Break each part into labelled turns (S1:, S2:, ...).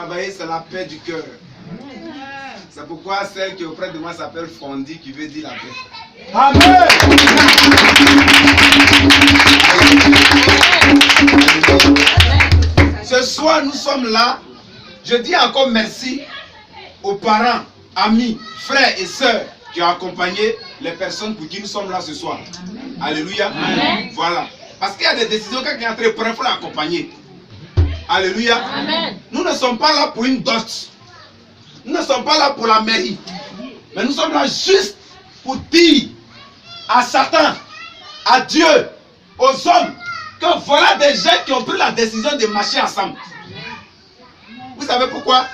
S1: travailler, c'est la paix du cœur. C'est pourquoi celle qui est auprès de moi s'appelle Fondi, qui veut dire la paix.
S2: Amen.
S1: Ce soir, nous sommes là. Je dis encore merci aux parents, amis, frères et sœurs qui ont accompagné les personnes pour qui nous sommes là ce soir. Amen. Alléluia. Amen. Voilà. Parce qu'il y a des décisions quand quelqu'un est prêt, il faut l'accompagner. Alléluia. Amen. Nous ne sommes pas là pour une dot. Nous ne sommes pas là pour la mairie. Mais nous sommes là juste pour dire à Satan, à Dieu, aux hommes, que voilà des gens qui ont pris la décision de marcher ensemble. Vous savez pourquoi?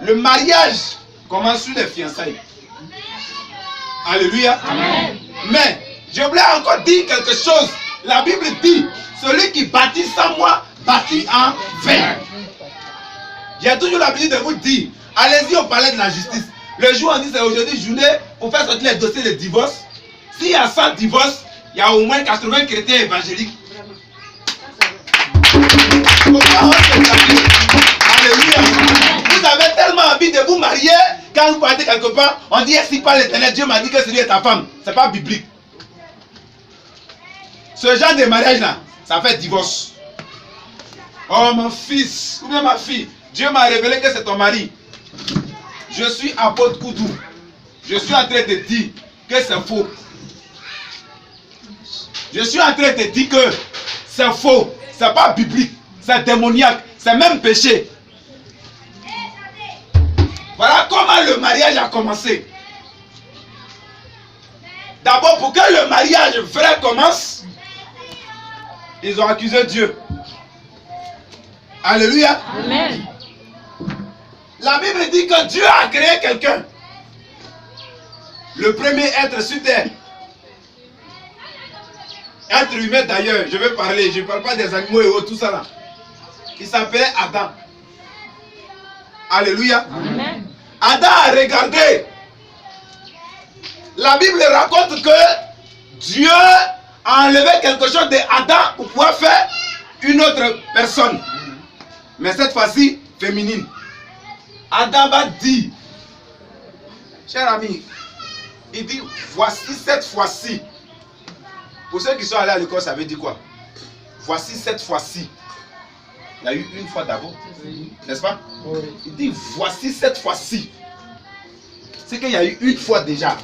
S1: Le mariage commence sur les fiançailles. Alléluia. Amen. Mais je voulais encore dire quelque chose. La Bible dit, celui qui bâtit sans moi, bâtit en vain. J'ai toujours l'habitude de vous dire, allez-y au palais de la justice. Le jour où on dit c'est aujourd'hui journée pour faire sortir les dossiers de divorce. S'il y a 100 divorces, il y a au moins 80 chrétiens évangéliques. Pourquoi on se calme? Alléluia. Vous avez tellement envie de vous marier, quand vous partez quelque part, on dit ainsi par l'Éternel, Dieu m'a dit que celui est ta femme. C'est pas biblique. Ce genre de mariage là, ça fait divorce. Oh mon fils, ou bien ma fille, Dieu m'a révélé que c'est ton mari. Je suis apôtre Koudou. Je suis en train de dire que c'est faux. Je suis en train de dire que c'est faux. C'est pas biblique. C'est démoniaque. C'est même péché. Voilà comment le mariage a commencé. D'abord, pour que le mariage vrai commence, ils ont accusé Dieu. Alléluia. Amen. La Bible dit que Dieu a créé quelqu'un. Le premier être sur terre. Être humain d'ailleurs, je vais parler, je ne parle pas des animaux et autres, tout ça là. Il s'appelait Adam. Alléluia. Amen. Adam a regardé. La Bible raconte que Dieu a enlevé quelque chose de Adam pour pouvoir faire une autre personne. Mais cette fois-ci, féminine. Adam va dire, cher ami, il dit, voici cette fois-ci. Pour ceux qui sont allés à l'école, ça veut dire quoi? Voici cette fois-ci. Il y a eu une fois d'abord, n'est-ce pas? Il dit, voici cette fois-ci. C'est qu'il y a eu une fois déjà.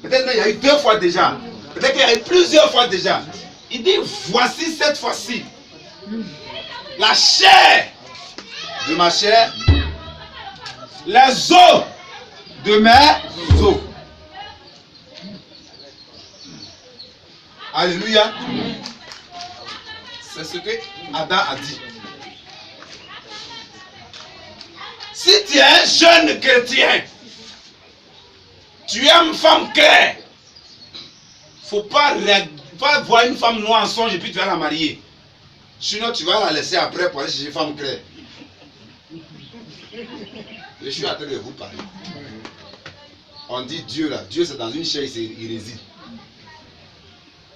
S1: Peut-être qu'il y a eu 2 fois déjà. Peut-être qu'il y a eu plusieurs fois déjà. Il dit, voici cette fois-ci. La chair de ma chair, les os de mes os. Alléluia. C'est ce que Adam a dit. Si tu es un jeune chrétien, tu es une femme claire, il ne faut pas voir une femme noire en songe et puis tu vas la marier. Sinon tu vas la laisser après pour aller chercher une femme claire. Je suis en train de vous parler. On dit Dieu là, Dieu c'est dans une chair, il réside.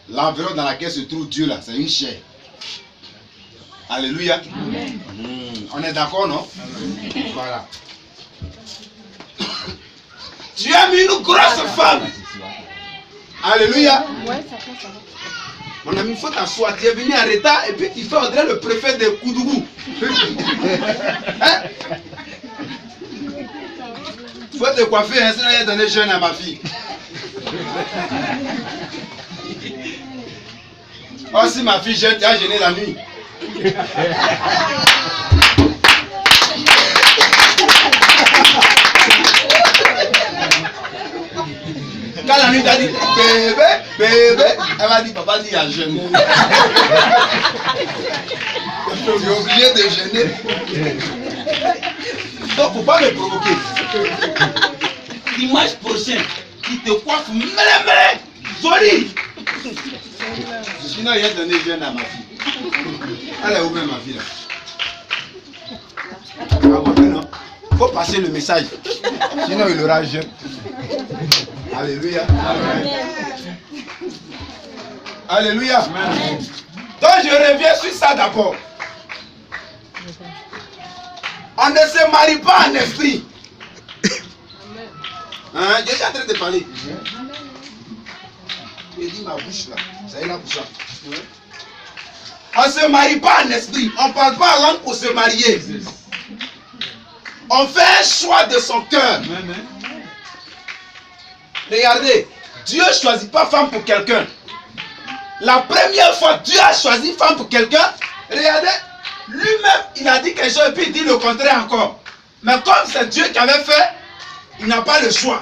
S1: L'environnement dans laquelle se trouve Dieu là, c'est une chair. Alléluia. On est d'accord, non? Amen. Voilà. Tu as mis une grosse femme. Alléluia. Mon ami, il faut t'asseoir. Tu es venu en retard et puis tu fais André le préfet de Koudougou. Hein? Il faut te coiffer, hein, sinon il a donné jeune à ma fille. Oh, si ma fille jeune, tu as gêné la nuit. Quand la nuit t'a dit bébé, bébé, elle m'a dit papa dit il y a jeûne. J'ai oublié de jeûner. Donc faut pas me provoquer. Dimanche prochain, il te coiffe mêlé, joli. Sinon il a donné jeûne à ma fille. Elle a ouvert ma fille là. Il faut passer le message. Sinon il aura jeûne. Alléluia. Amen. Alléluia. Amen. Donc je reviens sur ça d'abord. On ne se marie pas en esprit. Hein, je suis en train de parler. Il dit ma bouche là. Ça y est là pour ça. On ne se marie pas en esprit. On ne parle pas en langue pour se marier. On fait un choix de son cœur. Regardez, Dieu ne choisit pas femme pour quelqu'un. La première fois Dieu a choisi femme pour quelqu'un, regardez, lui-même il a dit quelque chose et puis il dit le contraire encore. Mais comme c'est Dieu qui avait fait, il n'a pas le choix.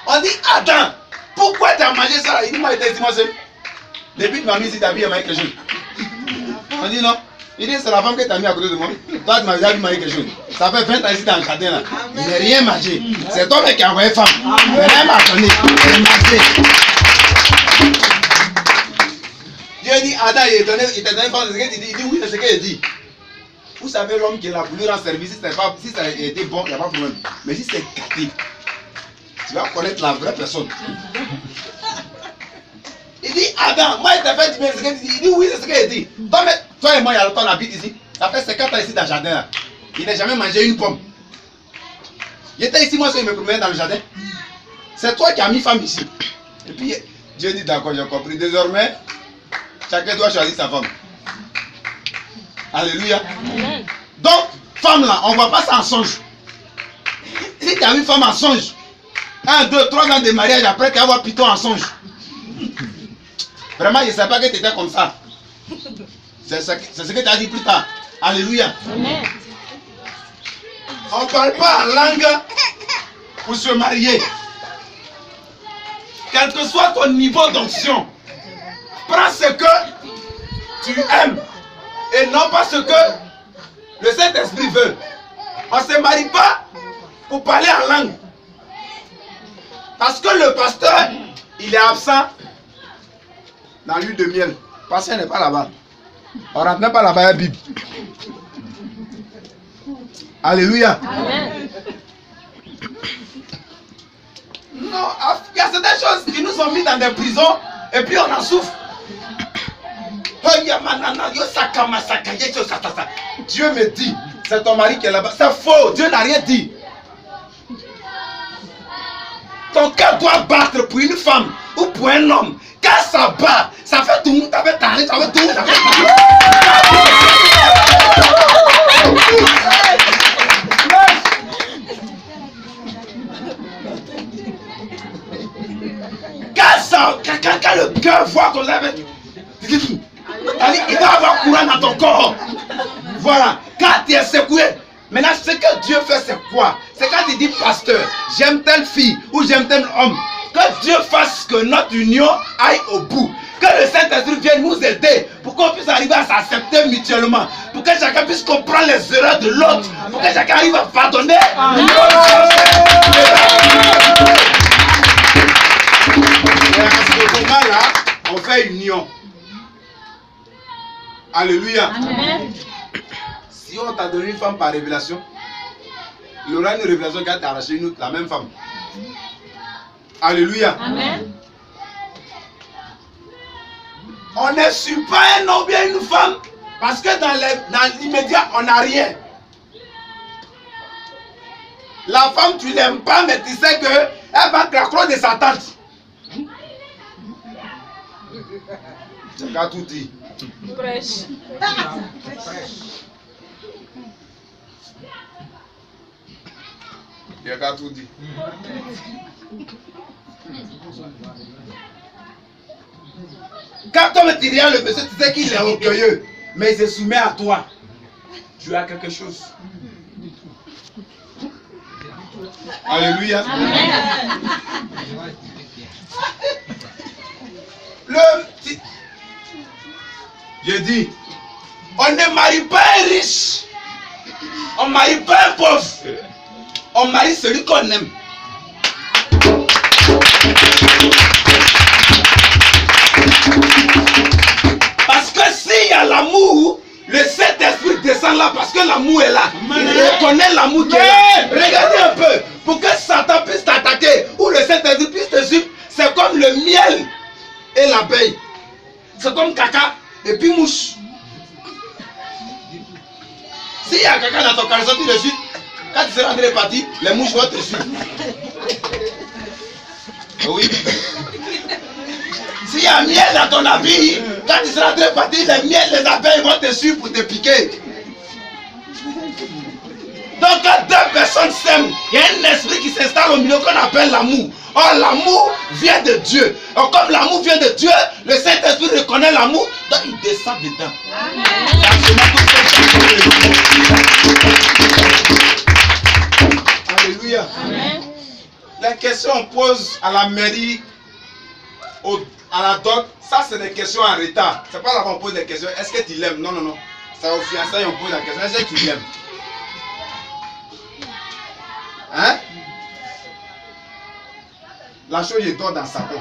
S1: On dit Adam, pourquoi tu as mangé ça? Il dit moi j'étais dimanche. Depuis que tu m'as mis ici, tu as vu quelque chose. On dit non. Il dit c'est la femme que tu as mis à côté de moi. Toi tu m'as déjà vu manger quelque chose. Ça fait 20 ans ici dans le jardin là. Il n'a rien mangé. C'est toi qui as envoyé femme. Mais elle m'a donné. Elle m'a mangé. Dieu dit Adam, il t'a donné une femme. Il dit oui, c'est ce qu'il dit. Vous savez l'homme qui est là pour lui rendre service, si ça a été bon, il n'y a pas de problème. Mais si c'est gâté, tu vas connaître la vraie personne. Il dit Adam, moi il t'a fait du bien, c'est ce qu'il dit. Il dit oui, c'est ce qu'il dit. Toi et moi, il y a longtemps on habite ici. Ça fait 50 ans ici dans le jardin là. Il n'a jamais mangé une pomme. Il était ici, moi, il me promenait dans le jardin. C'est toi qui as mis femme ici. Et puis Dieu dit d'accord, j'ai compris. Désormais, chacun doit choisir sa femme. Alléluia. Amen. Donc, femme là, on ne voit pas ça en songe. Si tu as une femme en songe, 1, 2, 3 ans de mariage, après tu vas voir Python en songe. Vraiment, je ne savais pas que tu étais comme ça. C'est ce que tu as dit plus tard. Alléluia. Amen. On ne parle pas en langue pour se marier. Quel que soit ton niveau d'onction, prends ce que tu aimes et non pas ce que le Saint-Esprit veut. On ne se marie pas pour parler en langue. Parce que le pasteur, il est absent dans l'huile de miel. Le pasteur n'est pas là-bas. On ne rentre même pas là-bas la Bible. Alléluia. Amen. Non, il y a certaines choses qui nous ont mis dans des prisons et puis on en souffre. Dieu me dit, c'est ton mari qui est là-bas. C'est faux, Dieu n'a rien dit. Ton cœur doit battre pour une femme ou pour un homme. Quand ça bat, ça fait tout le monde, ça fait tout le monde. Quand le cœur voit qu'on lève, il va avoir courant dans ton corps. Voilà. Quand tu es secoué, maintenant ce que Dieu fait, c'est quoi? C'est quand il dit pasteur, j'aime telle fille ou j'aime tel homme. Que Dieu fasse que notre union aille au bout. Que le Saint-Esprit vienne nous aider pour qu'on puisse arriver à s'accepter mutuellement. Pour que chacun puisse comprendre les erreurs de l'autre. Pour que chacun arrive à pardonner. Et à ce moment-là, on fait union. Alléluia. Amen. Si on t'a donné une femme par révélation, il y aura une révélation qui va t'arracher la même femme. Alléluia. Amen. On ne suit pas un homme bien une femme parce que dans l'immédiat, on n'a rien. La femme, tu l'aimes pas, mais tu sais qu'elle va craquer de sa tante. Tu as tout dit. Prêche. Il a tout dit. Quand on me tire le monsieur, tu sais qu'il est orgueilleux, mais il se soumet à toi. Tu as quelque chose. Alléluia. Je dis, on ne marie pas un riche, on ne marie pas un pauvre, on marie celui qu'on aime. Parce que s'il y a l'amour, le Saint-Esprit descend là parce que l'amour est là. Il reconnaît l'amour qui est là. Regardez un peu, pour que Satan puisse t'attaquer ou le Saint-Esprit puisse te suivre, c'est comme le miel et l'abeille. C'est comme caca et puis mouche. S'il y a caca dans ton caleçon, tu le suis. seras en train de partir, les mouches vont te suivre. Oui. S'il y a miel dans ton habit, quand tu seras en train de partir, les miels, les abeilles vont te suivre pour te piquer. Donc quand deux personnes s'aiment, il y a un esprit qui s'installe au milieu qu'on appelle l'amour. Or l'amour vient de Dieu. Or comme l'amour vient de Dieu, le Saint-Esprit reconnaît l'amour, donc il descend dedans. Alléluia. Amen. Les questions qu'on pose à la mairie, à la dot, ça c'est des questions en retard. C'est pas là qu'on pose des questions. Est-ce que tu l'aimes? Non, non, non. C'est au fiançailles on pose la question. Est-ce que tu l'aimes? Hein? La chose, il dort dans sa peau.